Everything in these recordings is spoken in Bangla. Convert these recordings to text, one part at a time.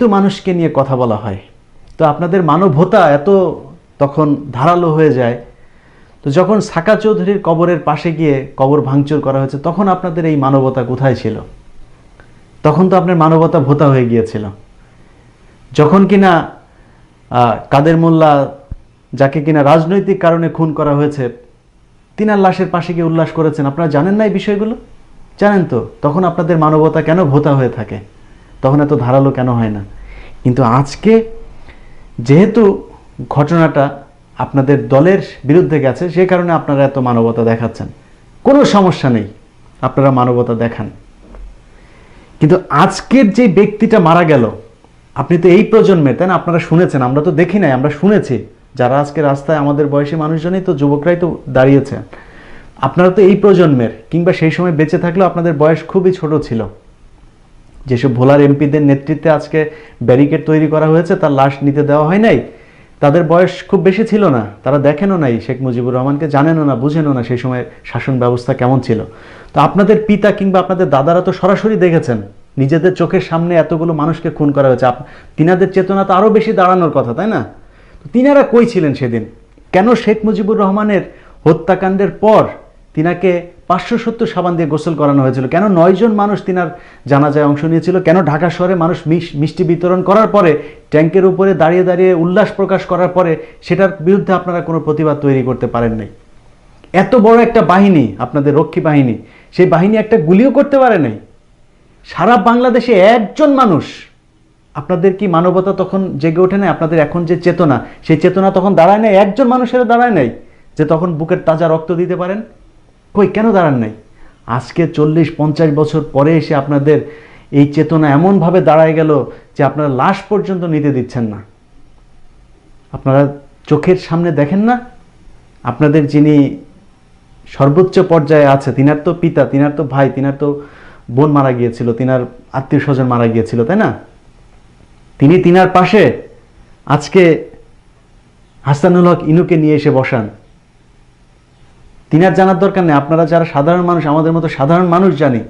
তো মানুষকে নিয়ে কথা বলা হয়, তো আপনাদের মানবতা এত তখন ধারালো হয়ে যায়। তো যখন সাকা চৌধুরীর কবরের পাশে গিয়ে কবর ভাঙচুর করা হয়েছে, তখন আপনাদের এই মানবতা কোথায় ছিল? তখন তো আপনার মানবতা ভোতা হয়ে গিয়েছিল। যখন কিনা কাদের মোল্লা, যাকে কিনা রাজনৈতিক কারণে খুন করা হয়েছে, তিনার লাশের পাশে গিয়ে উল্লাস করেছেন। আপনারা জানেন না এই বিষয়গুলো? জানেন তো। তখন আপনাদের মানবতা কেন ভোতা হয়ে থাকে? তখন এত ধারালো কেন হয় না? কিন্তু আজকে যেহেতু ঘটনাটা আপনাদের দলের বিরুদ্ধে গেছে, সে কারণে আপনারা এত মানবতা দেখাচ্ছেন। কোনো সমস্যা নেই, আপনারা মানবতা দেখান। কিন্তু আজকের যে ব্যক্তিটা মারা গেল, আপনি তো এই প্রজন্মের, তাই না? আপনারা শুনেছেন, আমরা তো দেখি নাই, আমরা শুনেছি। যারা আজকে রাস্তায় আমাদের বয়সী মানুষজনই তো, যুবকরাই তো দাঁড়িয়েছে। আপনারা তো এই প্রজন্মের, কিংবা সেই সময় বেঁচে থাকলেও আপনাদের বয়স খুবই ছোট ছিল। যেসব ভোলার এমপিদের নেতৃত্বে আজকে ব্যারিকেড তৈরি করা হয়েছে, তার লাশ নিতে দেওয়া হয় নাই, তাদের বয়স খুব বেশি ছিল না। তারা দেখেনও নাই শেখ মুজিবুর রহমানকে, জানেনও না, বুঝেনও না সেই সময় শাসন ব্যবস্থা কেমন ছিল। তো আপনাদের পিতা কিংবা আপনাদের দাদারা তো সরাসরি দেখেছেন, নিজেদের চোখের সামনে এতগুলো মানুষকে খুন করা হয়েছে। তিনাদের চেতনা তো আরও বেশি দাঁড়ানোর কথা, তাই না? তো তিনারা কই ছিলেন সেদিন? কেন শেখ মুজিবুর রহমানের হত্যাকাণ্ডের পর তিনাকে 570 সাবান দিয়ে গোসল করানো হয়েছিল? কেন 9 জন মানুষ তিনার জানাজায় অংশ নিয়েছিল? কেন ঢাকা শহরে মানুষ মিষ্টি বিতরণ করার পরে, ট্যাঙ্কের উপরে দাঁড়িয়ে দাঁড়িয়ে উল্লাস প্রকাশ করার পরে সেটার বিরুদ্ধে আপনারা কোনো প্রতিবাদ তৈরি করতে পারেন নাই? এত বড় একটা বাহিনী, আপনাদের রক্ষী বাহিনী, সেই বাহিনী একটা গুলিও করতে পারে নাই। সারা বাংলাদেশে একজন মানুষ, আপনাদের কি মানবতা তখন জেগে ওঠে নাই? আপনাদের এখন যে চেতনা, সেই চেতনা তখন দাঁড়ায় নাই? একজন মানুষের দাঁড়ায় নাই যে তখন বুকের তাজা রক্ত দিতে পারেন? কই, কেন দাঁড়ান নাই? আজকে 40-50 বছর পরে এসে আপনাদের এই চেতনা এমনভাবে দাঁড়ায় গেল যে আপনারা লাশ পর্যন্ত নিতে দিচ্ছেন না। আপনারা চোখের সামনে দেখেন না? আপনাদের যিনি সর্বোচ্চ পর্যায়ে আছে, তিনার তো পিতা, তিনার তো ভাই, তিনার তো বোন মারা গিয়েছিল, তিনার আত্মীয় স্বজন মারা গিয়েছিল, তাই না? তিনি তিনার পাশে আজকে হাসানুল হক ইনুকে নিয়ে এসে বসান। তিনার জানার দরকার নেই। আপনারা যারা সাধারণ মানুষ, আমাদের মতো সাধারণ মানুষ জানি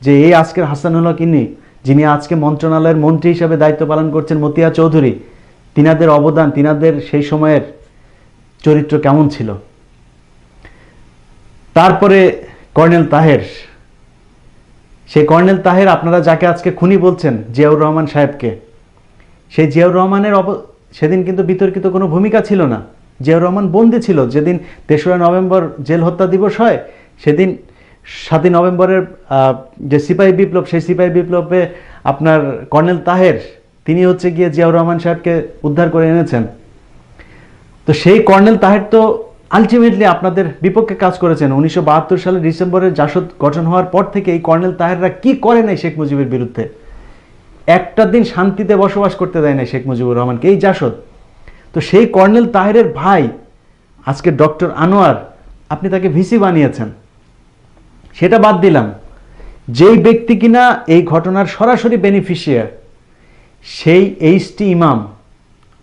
যে এই আজকের হাসানুল হক ইনি, যিনি আজকে মন্ত্রণালয়ের মন্ত্রী হিসাবে দায়িত্ব পালন করছেন, মতিয়া চৌধুরী, তিনাদের অবদান, তিনাদের সেই সময়ের চরিত্র কেমন ছিল। তারপরে কর্নেল তাহের, সেই কর্নেল তাহের, আপনারা যাকে আজকে খুনি বলছেন, জিয়াউর রহমান সাহেবকে, সেই জিয়াউর রহমানের সেদিন কিন্তু বিতর্কিত কোনো ভূমিকা ছিল না। জিয়াউর রহমান বন্দী ছিল। যেদিন 3রা নভেম্বর জেল হত্যা দিবস হয়, সেদিন 7ই নভেম্বরের যে সিপাহী বিপ্লব, সেই সিপাহী বিপ্লবে আপনার কর্নেল তাহের, তিনি হচ্ছে গিয়ে জিয়াউর রহমান সাহেবকে উদ্ধার করে এনেছেন। তো সেই কর্নেল তাহের তো আলটিমেটলি আপনাদের বিপক্ষে কাজ করেছেন। 1972 সালের ডিসেম্বরের জাসদ গঠন হওয়ার পর থেকে এই কর্নেল তাহেররা কি করে নাই শেখ মুজিবের বিরুদ্ধে? একটা দিন শান্তিতে বসবাস করতে দেয় না শেখ মুজিবুর রহমানকে এই জাসদ। তো সেই কর্নেল তাহেরের ভাই আজকে ডক্টর আনোয়ার, আপনি তাকে ভিসি বানিয়েছেন। সেটা বাদ দিলাম, যেই ব্যক্তি কিনা এই ঘটনার সরাসরি বেনিফিশিয়ার, সেই এইচটি ইমাম,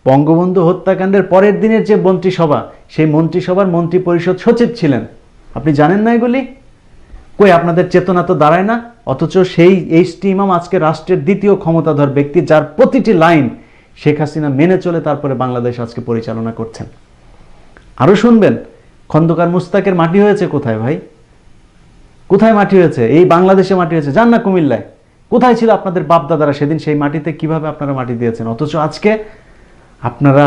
বঙ্গবন্ধু হত্যাকাণ্ডের পরের দিনের যে মন্ত্রিসভা, সেই মন্ত্রিসভার মন্ত্রী পরিষদ সচিব ছিলেন। আপনি জানেন না এগুলি? কই, আপনাদের চেতনা তো দাঁড়ায় না। অথচ সেই এইচটি ইমাম আজকে রাষ্ট্রের দ্বিতীয় ক্ষমতাধর ব্যক্তি, যার প্রতিটি লাইন শেখ হাসিনা মেনে চলে তারপরে বাংলাদেশ আজকে পরিচালনা করছেন। আরো শুনবেন, খন্দকার মুস্তাকের মাটি হয়েছে কোথায় ভাই? কোথায় মাটি হয়েছে? এই বাংলাদেশে মাটি হয়েছে। যান না কুমিল্লায়। কোথায় ছিল আপনাদের বাপ দাদারা সেদিন? সেই মাটিতে কিভাবে আপনারা মাটি দিয়েছেন? অথচ আজকে আপনারা,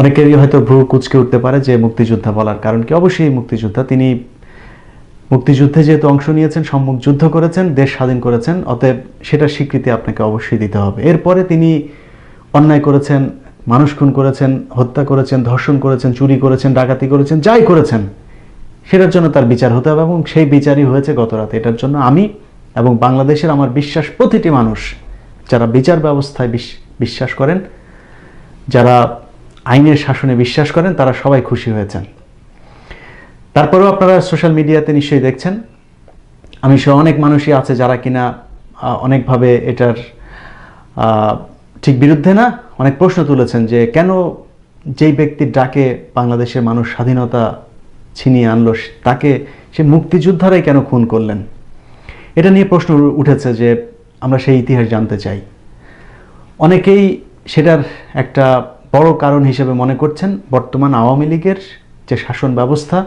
অনেকেরই হয়তো ভ্রু কুঁচকে উঠতে পারে যে মুক্তিযোদ্ধা বলার কারণ কি? অবশ্যই মুক্তিযোদ্ধা। তিনি মুক্তিযুদ্ধে যেহেতু অংশ নিয়েছেন, সম্মুখ যুদ্ধ করেছেন, দেশ স্বাধীন করেছেন, অতএব সেটার স্বীকৃতি আপনাকে অবশ্যই দিতে হবে। এরপরে তিনি অন্যায় করেছেন, মানুষ খুন করেছেন, হত্যা করেছেন, ধর্ষণ করেছেন, চুরি করেছেন, ডাকাতি করেছেন, যাই করেছেন, সেটার জন্য তার বিচার হতে হবে, এবং সেই বিচারই হয়েছে গত রাতে। এটার জন্য আমি এবং বাংলাদেশের আমার বিশ্বাস, প্রতিটি মানুষ যারা বিচার ব্যবস্থায় বিশ্বাস করেন, যারা আইনের শাসনে বিশ্বাস করেন, তারা সবাই খুশি হয়েছেন। তারপরেও আপনারা সোশ্যাল মিডিয়াতে নিশ্চয়ই দেখছেন, আমি সহ অনেক মানুষই আছে যারা কিনা অনেকভাবে এটার ঠিক বিরুদ্ধে না, অনেক প্রশ্ন তুলেছেন যে কেন যেই ব্যক্তির ডাকে বাংলাদেশের মানুষ স্বাধীনতা ছিনিয়ে আনলো, তাকে সে মুক্তিযোদ্ধারাই কেন খুন করলেন। এটা নিয়ে প্রশ্ন উঠেছে যে আমরা সেই ইতিহাস জানতে চাই। অনেকেই সেটার একটা বড় কারণ হিসেবে মনে করছেন বর্তমান আওয়ামী লীগের যে শাসন ব্যবস্থা,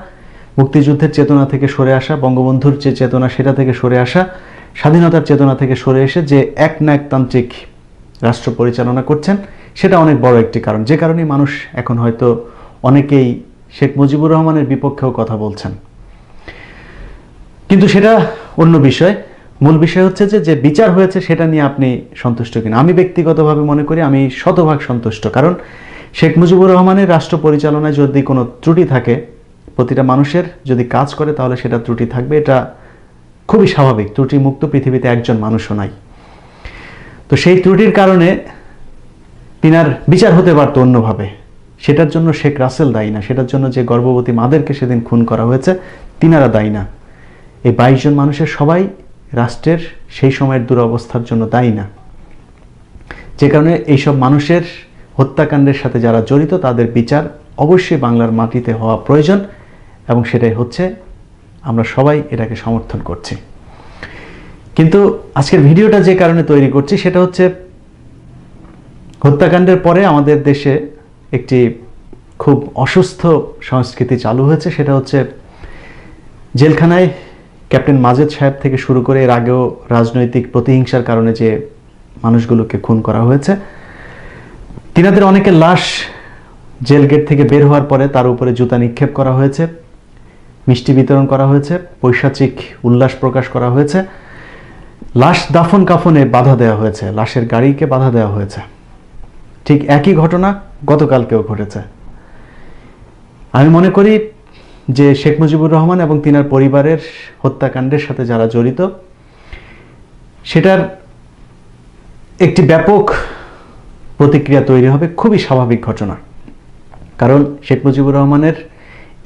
মুক্তিযুদ্ধের চেতনা থেকে সরে আসা, বঙ্গবন্ধুর যে চেতনা সেটা থেকে সরে আসা, স্বাধীনতার চেতনা থেকে সরে এসে যে একনায়কতান্ত্রিক রাষ্ট্র পরিচালনা করছেন, সেটা অনেক বড় একটি কারণ, যে কারণে মানুষ এখন হয়তো অনেকেই শেখ মুজিবুর রহমানের বিপক্ষেও কথা বলছেন। কিন্তু সেটা অন্য বিষয়। মূল বিষয় হচ্ছে যে বিচার হয়েছে সেটা নিয়ে আপনি সন্তুষ্ট কিনা। আমি ব্যক্তিগতভাবে মনে করি আমি শতভাগ সন্তুষ্ট, কারণ শেখ মুজিবুর রহমানের রাষ্ট্র পরিচালনায় যদি কোনো ত্রুটি থাকে, প্রতিটা মানুষের যদি কাজ করে তাহলে সেটা ত্রুটি থাকবে, এটা খুবই স্বাভাবিক। ত্রুটি মুক্ত পৃথিবীতে একজন মানুষও নাই। তো সেই ত্রুটির কারণে তিনার বিচার হতে পারতো অন্যভাবে, সেটার জন্য শেখ রাসেল দায়ী না, সেটার জন্য যে গর্ভবতী মাদেরকে সেদিন খুন করা হয়েছে তিনারা দায়ী না। এই 22 জন মানুষের সবাই রাষ্ট্রের সেই সময়ের দুরবস্থার জন্য দায়ী না, যে কারণে এইসব মানুষের হত্যাকাণ্ডের সাথে যারা জড়িত তাদের বিচার অবশ্যই বাংলার মাটিতে হওয়া প্রয়োজন, এবং সেটাই হচ্ছে। আমরা সবাই এটাকে সমর্থন করছি। কিন্তু আজকের ভিডিওটা যে কারণে তৈরি করছি সেটা হচ্ছে হত্যাকাণ্ডের পরে আমাদের দেশে একটি খুব অসুস্থ সংস্কৃতি চালু হয়েছে। সেটা হচ্ছে জেলখানায় ক্যাপ্টেন মাজেদ সাহেব থেকে শুরু করে এর আগেও রাজনৈতিক প্রতিহিংসার কারণে যে মানুষগুলোকে খুন করা হয়েছে, তিনাদের অনেকের লাশ জেল গেট থেকে বের হওয়ার পরে তার উপরে জুতা নিক্ষেপ করা হয়েছে, মিষ্টি বিতরণ করা হয়েছে, পৈশাচিক উল্লাস প্রকাশ করা হয়েছে, লাশ দাফন কাফনে বাধা দেওয়া হয়েছে, লাশের গাড়িকে বাধা দেওয়া হয়েছে। ঠিক একই ঘটনা গতকালকেও ঘটেছে। আমি মনে করি যে শেখ মুজিবুর রহমান এবং তিনার পরিবারের হত্যাকাণ্ডের সাথে যারা জড়িত, সেটার একটি ব্যাপক প্রতিক্রিয়া তৈরি হবে, খুবই স্বাভাবিক ঘটনা। কারণ শেখ মুজিবুর রহমানের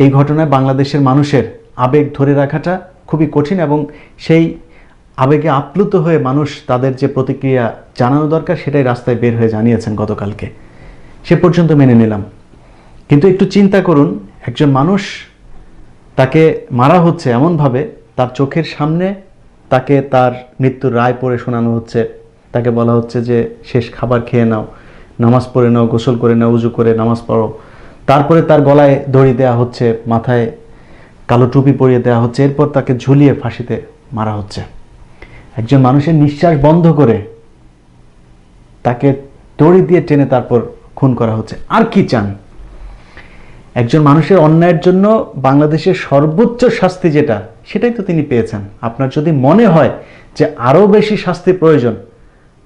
এই ঘটনায় বাংলাদেশের মানুষের আবেগ ধরে রাখাটা খুবই কঠিন, এবং সেই আবেগে আপ্লুত হয়ে মানুষ তাদের যে প্রতিক্রিয়া জানানো দরকার সেটাই রাস্তায় বের হয়ে জানিয়েছেন গতকালকে। সে পর্যন্ত মেনে নিলাম। কিন্তু একটু চিন্তা করুন, একজন মানুষ, তাকে মারা হচ্ছে এমনভাবে, তার চোখের সামনে তাকে তার মৃত্যুর রায় পড়ে শোনানো হচ্ছে, তাকে বলা হচ্ছে যে শেষ খাবার খেয়ে নাও, নামাজ পড়ে নাও, গোসল করে নাও, উজু করে নামাজ পড়ো, তারপরে তার গলায় দড়ি দেওয়া হচ্ছে, মাথায় কালো টুপি পরিয়ে দেওয়া হচ্ছে, এরপর তাকে ঝুলিয়ে ফাঁসিতে মারা হচ্ছে। একজন মানুষের নিঃশ্বাস বন্ধ করে তাকে দড়ি দিয়ে টেনে তারপর খুন করা হচ্ছে। আর কি চান? একজন মানুষের অন্যায়ের জন্য বাংলাদেশের সর্বোচ্চ শাস্তি যেটা, সেটাই তো তিনি পেয়েছেন। আপনার যদি মনে হয় যে আরও বেশি শাস্তি প্রয়োজন,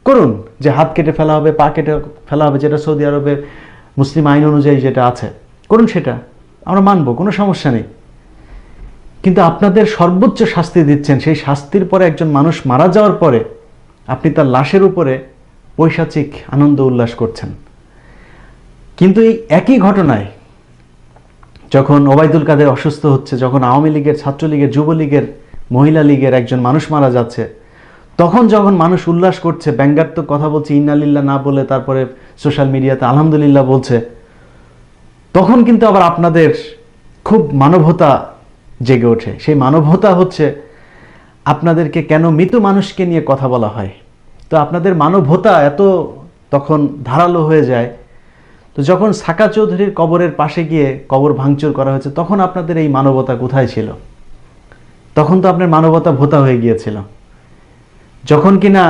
করুন, যে হাত কেটে ফেলা হবে, পা কেটে ফেলা হবে, যেটা সৌদি আরবে মুসলিম আইন অনুযায়ী যেটা আছে, করুন, সেটা আমরা মানব, কোনো সমস্যা নেই। কিন্তু আপনাদের সর্বোচ্চ শাস্তি দিচ্ছেন, সেই শাস্তির পরে একজন মানুষ মারা যাওয়ার পরে আপনি তার লাশের উপরে পৈশাচিক আনন্দ উল্লাস করছেন। কিন্তু এই একই ঘটনায় যখন ওবায়দুল কাদের অসুস্থ হচ্ছে, যখন আওয়ামী লীগের, ছাত্রলীগের, যুবলীগের, মহিলা লীগের একজন মানুষ মারা যাচ্ছে, তখন যখন মানুষ উল্লাস করছে, ব্যঙ্গাত্মক কথা বলছে, ইন্নালিল্লাহ না বলে তারপরে সোশ্যাল মিডিয়াতে আলহামদুলিল্লাহ বলছে, তখন কিন্তু আবার আপনাদের খুব মানবতা জেগে ওঠে। সেই মানবতা হচ্ছে আপনাদেরকে কেন মৃত মানুষকে নিয়ে কথা বলা হয়। তো আপনাদের মানবতা এত তখন ধারালো হয়ে যায়। তো যখন সাকা চৌধুরীর কবরের পাশে গিয়ে কবর ভাঙচুর করা হয়েছে, তখন আপনাদের এই মানবতা কোথায় ছিল? তখন তো আপনার মানবতা ভোতা হয়ে গিয়েছিল। যখন কিনা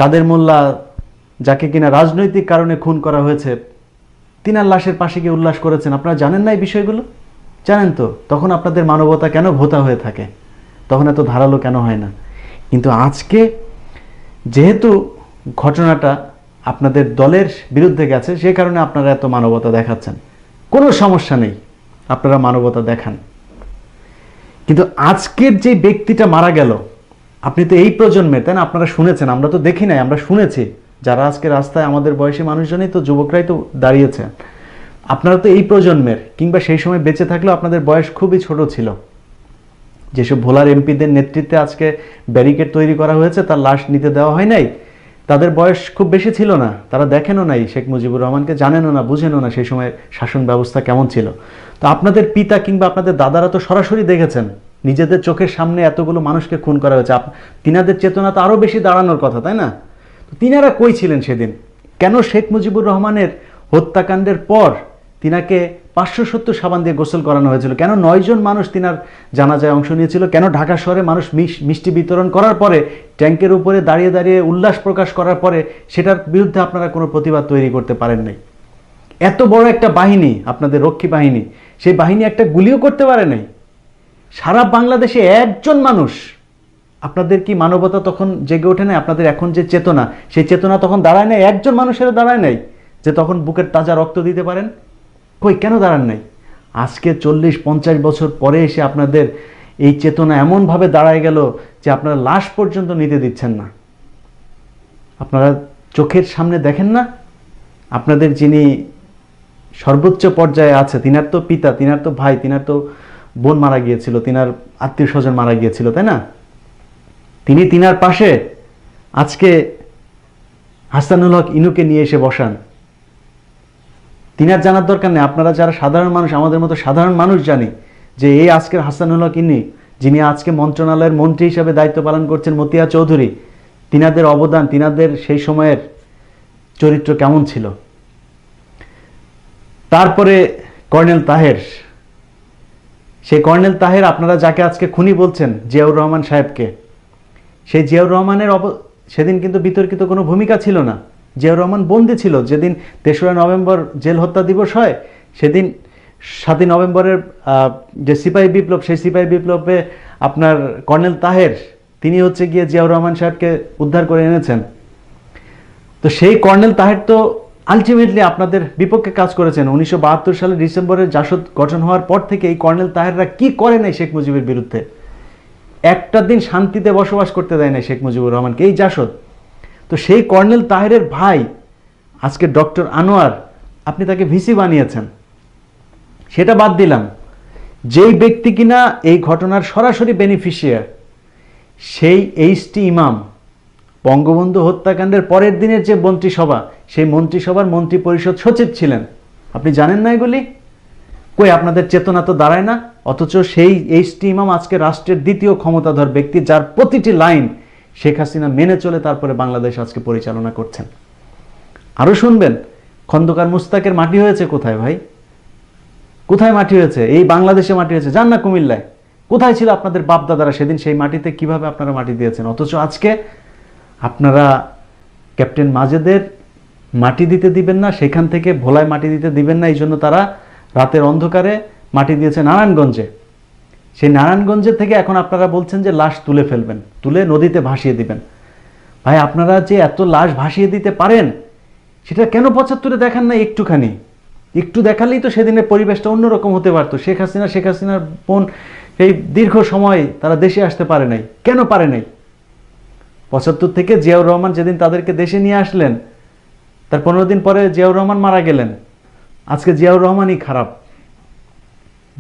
কাদের মোল্লা, যাকে কিনা রাজনৈতিক কারণে খুন করা হয়েছে, তিনার লাশের পাশে গিয়ে উল্লাস করেছেন। আপনারা জানেন না এই বিষয়গুলো? জানেন তো। তখন আপনাদের মানবতা কেন ভোতা হয়ে থাকে? তখন এত ধারালো কেন হয় না? কিন্তু আজকে যেহেতু ঘটনাটা আপনাদের দলের বিরুদ্ধে গেছে, সে কারণে আপনারা এত মানবতা দেখাচ্ছেন। কোনো সমস্যা নেই, আপনারা মানবতা দেখান। কিন্তু আজকের যে ব্যক্তিটা মারা গেল, আপনি তো এই প্রজন্মের, তাই না? আপনারা শুনেছেন, আমরা তো দেখি নাই, আমরা শুনেছি। যারা আজকে রাস্তায় আমাদের বয়সী মানুষজনই তো, যুবকরাই তো দাঁড়িয়েছে। আপনারা তো এই প্রজন্মের, কিংবা সেই সময় বেঁচে থাকলেও আপনাদের বয়স খুবই ছোট ছিল। যেসব ভোলার এমপিদের নেতৃত্বে আজকে ব্যারিকেড তৈরি করা হয়েছে, তার লাশ নিতে দেওয়া হয় নাই, তাদের বয়স খুব বেশি ছিল না। তারা দেখেনও নাই শেখ মুজিবুর রহমানকে, জানেনও না, বুঝেনও না সেই সময় শাসন ব্যবস্থা কেমন ছিল। তো আপনাদের পিতা কিংবা আপনাদের দাদারা তো সরাসরি দেখেছেন, নিজেদের চোখের সামনে এতগুলো মানুষকে খুন করা হয়েছে। তিনাদের চেতনা তো আরও বেশি দাঁড়ানোর কথা, তাই না? তো তিনারা কই ছিলেন সেদিন? কেন শেখ মুজিবুর রহমানের হত্যাকাণ্ডের পর তিনাকে 570 সাবান দিয়ে গোসল করানো হয়েছিল? কেন 9 জন মানুষ তিনার জানাজায় অংশ নিয়েছিল? কেন ঢাকা শহরে মানুষ মিষ্টি বিতরণ করার পরে, ট্যাঙ্কের উপরে দাঁড়িয়ে দাঁড়িয়ে উল্লাস প্রকাশ করার পরে সেটার বিরুদ্ধে আপনারা কোনো প্রতিবাদ তৈরি করতে পারেন নাই? এত বড় একটা বাহিনী, আপনাদের রক্ষী বাহিনী, সেই বাহিনী একটা গুলিও করতে পারে নাই। সারা বাংলাদেশে একজন মানুষ, আপনাদের কি মানবতা তখন জেগে ওঠে নাই? আপনাদের এখন যে চেতনা, সেই চেতনা তখন দাঁড়ায় নাই? একজন মানুষেরও দাঁড়ায় নাই যে তখন বুকের তাজা রক্ত দিতে পারেন? কই, কেন দাঁড়ান নাই? আজকে 40-50 বছর পরে এসে আপনাদের এই চেতনা এমনভাবে দাঁড়ায় গেল যে আপনারা লাশ পর্যন্ত নিতে দিচ্ছেন না। আপনারা চোখের সামনে দেখেন না, আপনাদের যিনি সর্বোচ্চ পর্যায়ে আছে, তিনার তো পিতা, তিনার তো ভাই, তিনার তো বোন মারা গিয়েছিল, তিনার আত্মীয় স্বজন মারা গিয়েছিল, তাই না? তিনি তিনার পাশে আজকে হাসানুল হক ইনুকে নিয়ে এসে বসান। তিনার জানার দরকার নেই। আপনারা যারা সাধারণ মানুষ, আমাদের মতো সাধারণ মানুষ জানি যে এই আজকের হাসানুল হক ইনি, যিনি আজকে মন্ত্রণালয়ের মন্ত্রী হিসাবে দায়িত্ব পালন করছেন, মতিয়া চৌধুরী, তিনাদের অবদান, তিনাদের সেই সময়ের চরিত্র কেমন ছিল। তারপরে কর্নেল তাহের, সেই কর্নেল তাহের, আপনারা যাকে আজকে খুনি বলছেন, জিয়াউর রহমান সাহেবকে, সেই জিয়াউর রহমানের সেদিন কিন্তু বিতর্কিত কোনো ভূমিকা ছিল না। জিয়াউর রহমান বন্দী ছিল। যেদিন 3রা নভেম্বর জেল হত্যা দিবস হয়, সেদিন 7ই নভেম্বরের যে সিপাহী বিপ্লব, সেই সিপাহী বিপ্লবে আপনার কর্নেল তাহের, তিনি হচ্ছে গিয়ে জিয়াউর রহমান সাহেবকে উদ্ধার করে এনেছেন। তো সেই কর্নেল তাহের তো আলটিমেটলি আপনাদের বিপক্ষে কাজ করেছেন। 1972 সালের ডিসেম্বরের জাসদ গঠন হওয়ার পর থেকে এই কর্নেল তাহেররা কি করে নাই শেখ মুজিবের বিরুদ্ধে? একটা দিন শান্তিতে বসবাস করতে দেয় না শেখ মুজিবুর রহমানকে এই জাসদ। তো সেই কর্নেল তাহেরের ভাই আজকে ডক্টর আনোয়ার, আপনি তাকে ভিসি বানিয়েছেন। সেটা বাদ দিলাম, যেই ব্যক্তি কিনা এই ঘটনার সরাসরি বেনিফিশিয়ার, সেই এইচটি ইমাম বঙ্গবন্ধু হত্যাকাণ্ডের পরের দিনের যে মন্ত্রিসভা, সেই মন্ত্রিসভার মন্ত্রী পরিষদ সচিব ছিলেন। আপনি জানেন না এগুলি? কই, আপনাদের চেতনা তো দাঁড়ায় না। অথচ সেই এইচটি ইমাম আজকে রাষ্ট্রের দ্বিতীয় ক্ষমতাধর ব্যক্তি, যার প্রতিটি লাইন শেখ হাসিনা মেনে চলে তারপরে বাংলাদেশ আজকে পরিচালনা করছেন। আরো শুনবেন, খন্দকার মুস্তাকের মাটি হয়েছে কোথায় ভাই? কোথায় মাটি হয়েছে? এই বাংলাদেশে মাটি হয়েছে। যান না কুমিল্লায়। কোথায় ছিল আপনাদের বাপ দাদারা সেদিন? সেই মাটিতে কিভাবে আপনারা মাটি দিয়েছেন? অথচ আজকে আপনারা ক্যাপ্টেন মাজেদের মাটি দিতে দিবেন না, সেখান থেকে ভোলায় মাটি দিতে দিবেন না। এই জন্য তারা রাতের অন্ধকারে মাটি দিয়েছে নারায়ণগঞ্জে। সেই নারায়ণগঞ্জের থেকে এখন আপনারা বলছেন যে লাশ তুলে ফেলবেন, তুলে নদীতে ভাসিয়ে দিবেন। ভাই, আপনারা যে এত লাশ ভাসিয়ে দিতে পারেন, সেটা কেন 75-এ দেখান না? একটুখানি একটু দেখালেই তো সেদিনের পরিবেশটা অন্যরকম হতে পারতো। শেখ হাসিনার বোন এই দীর্ঘ সময় তারা দেশে আসতে পারে নাই। কেন পারে নাই? 75 থেকে জিয়াউর রহমান যেদিন তাদেরকে দেশে নিয়ে আসলেন, তার 15 দিন পরে জিয়াউর রহমান মারা গেলেন। আজকে জিয়াউর রহমানই খারাপ।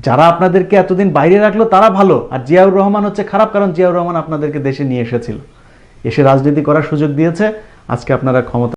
যারা আপনাদেরকে এতদিন বাইরে রাখলো তারা ভালো, আর জিয়াউর রহমান হচ্ছে খারাপ, কারণ জিয়াউর রহমান আপনাদেরকে দেশে নিয়ে এসেছিল, এসে রাজনীতি করার সুযোগ দিয়েছে। আজকে আপনারা ক্ষমতা